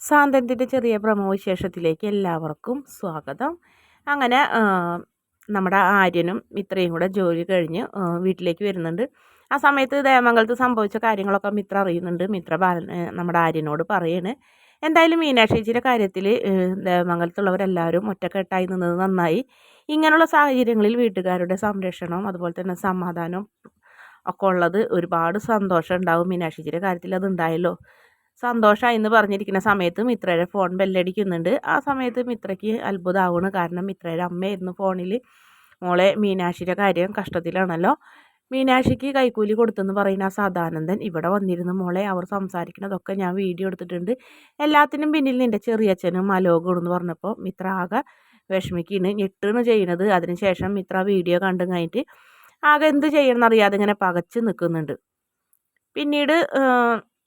സാന്തത്തിൻ്റെ ചെറിയ പ്രമോവിശേഷത്തിലേക്ക് എല്ലാവർക്കും സ്വാഗതം. അങ്ങനെ നമ്മുടെ ആര്യനും മിത്രയും കൂടെ ജോലി കഴിഞ്ഞ് വീട്ടിലേക്ക് വരുന്നുണ്ട്. ആ സമയത്ത് ദേവമംഗലത്ത് സംഭവിച്ച കാര്യങ്ങളൊക്കെ മിത്ര അറിയുന്നുണ്ട്. മിത്ര നമ്മുടെ ആര്യനോട് പറയാണ്, എന്തായാലും മീനാക്ഷി ചേച്ചിയുടെ കാര്യത്തിൽ ദേവമംഗലത്തുള്ളവരെല്ലാവരും ഒറ്റക്കെട്ടായി നിന്നത് നന്നായി. ഇങ്ങനെയുള്ള സാഹചര്യങ്ങളിൽ വീട്ടുകാരുടെ സംരക്ഷണവും അതുപോലെ തന്നെ സമാധാനവും ഒക്കെ ഉള്ളത് ഒരുപാട് സന്തോഷം ഉണ്ടാവും. മീനാക്ഷി ചേച്ചിയുടെ കാര്യത്തിൽ അത് ഉണ്ടായല്ലോ, സന്തോഷമായി എന്ന് പറഞ്ഞിരിക്കുന്ന സമയത്ത് മിത്രയുടെ ഫോൺ ബെല്ലടിക്കുന്നുണ്ട്. ആ സമയത്ത് മിത്രയ്ക്ക് അത്ഭുതമാവുകയാണ്. കാരണം മിത്രയുടെ അമ്മയായിരുന്നു ഫോണിൽ. മോളെ, മീനാക്ഷിയുടെ കാര്യം കഷ്ടത്തിലാണല്ലോ, മീനാക്ഷിക്ക് കൈക്കൂലി കൊടുത്തെന്ന് പറയുന്ന ആ സദാനന്ദൻ ഇവിടെ വന്നിരുന്നു മോളെ, അവർ സംസാരിക്കുന്നതൊക്കെ ഞാൻ വീഡിയോ എടുത്തിട്ടുണ്ട്, എല്ലാത്തിനും പിന്നിൽ നിൻ്റെ ചെറിയച്ഛനും അലോകും എന്ന് പറഞ്ഞപ്പോൾ മിത്ര ആകെ വിഷമിക്കുകയാണ്, ഞെട്ടാണ് ചെയ്യുന്നത്. അതിനുശേഷം മിത്ര വീഡിയോ കണ്ടു കഴിഞ്ഞിട്ട് ആകെ എന്ത് ചെയ്യണമെന്ന് അറിയാതെ ഇങ്ങനെ പകച്ച് നിൽക്കുന്നുണ്ട്. പിന്നീട്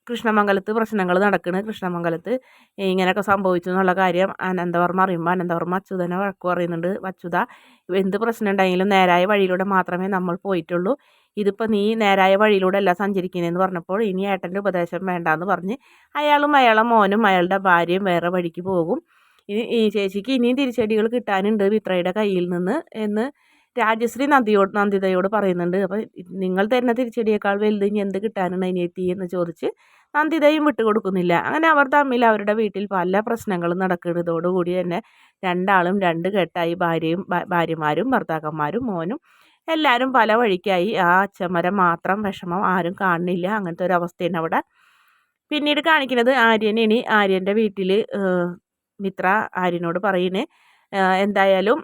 കൃഷ്ണമംഗലത്ത് പ്രശ്നങ്ങൾ നടക്കുന്നത്. കൃഷ്ണമംഗലത്ത് ഇങ്ങനെയൊക്കെ സംഭവിച്ചു എന്നുള്ള കാര്യം അനന്തവർമ്മ അറിയുമ്പോൾ അനന്തവർമ്മ അച്യുതനെ വഴക്ക് പറയുന്നുണ്ട്. അച്യുത, എന്ത് പ്രശ്നം ഉണ്ടെങ്കിലും നേരായ വഴിയിലൂടെ മാത്രമേ നമ്മൾ പോയിട്ടുള്ളൂ, ഇതിപ്പോൾ നീ നേരായ വഴിയിലൂടെ അല്ല സഞ്ചരിക്കുന്നതെന്ന് പറഞ്ഞപ്പോൾ ഇനി ഏട്ടൻ്റെ ഉപദേശം വേണ്ടാന്ന് പറഞ്ഞ് അയാളും അയാളുടെ മോനും അയാളുടെ ഭാര്യയും വേറെ വഴിക്ക് പോകും. ഈ ചേച്ചിക്ക് ഇനിയും തിരിച്ചടികൾ കിട്ടാനുണ്ട് മിത്രയുടെ കയ്യിൽ നിന്ന് എന്ന് രാജശ്രീ നന്ദിതയോട് പറയുന്നുണ്ട്. അപ്പോൾ നിങ്ങൾ തരുന്ന തിരിച്ചടിയേക്കാൾ വലുത് ഇനി എന്ത് കിട്ടാനാണ് അനിയത്തി എന്ന് ചോദിച്ച് നന്ദിതയും വിട്ടുകൊടുക്കുന്നില്ല. അങ്ങനെ അവർ തമ്മിൽ അവരുടെ വീട്ടിൽ പല പ്രശ്നങ്ങളും നടക്കുന്നത്. ഇതോടുകൂടി തന്നെ രണ്ടാളും രണ്ട് കെട്ടായി. ഭാര്യമാരും ഭർത്താക്കന്മാരും മോനും എല്ലാവരും പല വഴിക്കായി. ആ അച്ഛന്മാരെ മാത്രം വിഷമം ആരും കാണുന്നില്ല. അങ്ങനത്തെ ഒരു അവസ്ഥയാണ് അവിടെ. പിന്നീട് കാണിക്കുന്നത് ആര്യനാണ്. ആര്യൻ്റെ വീട്ടിൽ മിത്ര ആര്യനോട് പറയുന്നത്, എന്തായാലും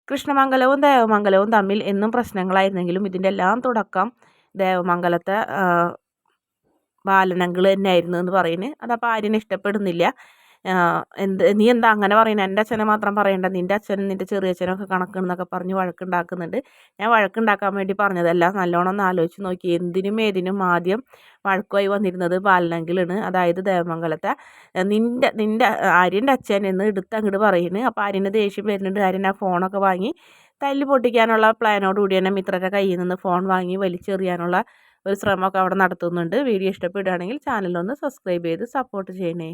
കൃഷ്ണമംഗലവും ദേവമംഗലവും തമ്മിൽ എന്നും പ്രശ്നങ്ങളായിരുന്നെങ്കിലും ഇതിൻ്റെ എല്ലാം തുടക്കം ദേവമംഗലത്തെ ബാലനങ്കിൾ തന്നെയായിരുന്നു എന്ന് പറയുന്നത്. അതപ്പോൾ ആര്യനെ ഇഷ്ടപ്പെടുന്നില്ല. നീ എന്താ അങ്ങനെ പറയുന്നത്, എൻ്റെ അച്ഛനെ മാത്രം പറയേണ്ട, നിൻ്റെ അച്ഛനും നിൻ്റെ ചെറിയച്ഛനൊക്കെ കണക്കെന്നൊക്കെ പറഞ്ഞ് വഴക്കുണ്ടാക്കുന്നുണ്ട്. ഞാൻ വഴക്കുണ്ടാക്കാൻ വേണ്ടി പറഞ്ഞതല്ല, നല്ലോണം ഒന്ന് ആലോചിച്ച് നോക്കി. എന്തിനും ഏതിനും ആദ്യം വഴക്കുമായി വന്നിരുന്നത് ബാലനങ്കിളാണ്, അതായത് ദേവമംഗലത്തെ നിൻ്റെ ആര്യൻ്റെ അച്ഛൻ എന്ന് അങ്ങോട്ട് പറയുന്നത്. അപ്പോൾ ആര്യന് ദേഷ്യം വരുന്നുണ്ട്. ആര്യൻ ആ ഫോണൊക്കെ വാങ്ങി തല്ലി പൊട്ടിക്കാനുള്ള പ്ലാനോട് കൂടി തന്നെ മിത്രയുടെ കയ്യിൽ നിന്ന് ഫോൺ വാങ്ങി വലിച്ചെറിയാനുള്ള ഒരു ശ്രമമൊക്കെ അവിടെ നടത്തുന്നുണ്ട്. വീഡിയോ ഇഷ്ടപ്പെടുകയാണെങ്കിൽ ചാനലൊന്ന് സബ്സ്ക്രൈബ് ചെയ്ത് സപ്പോർട്ട് ചെയ്യണേ.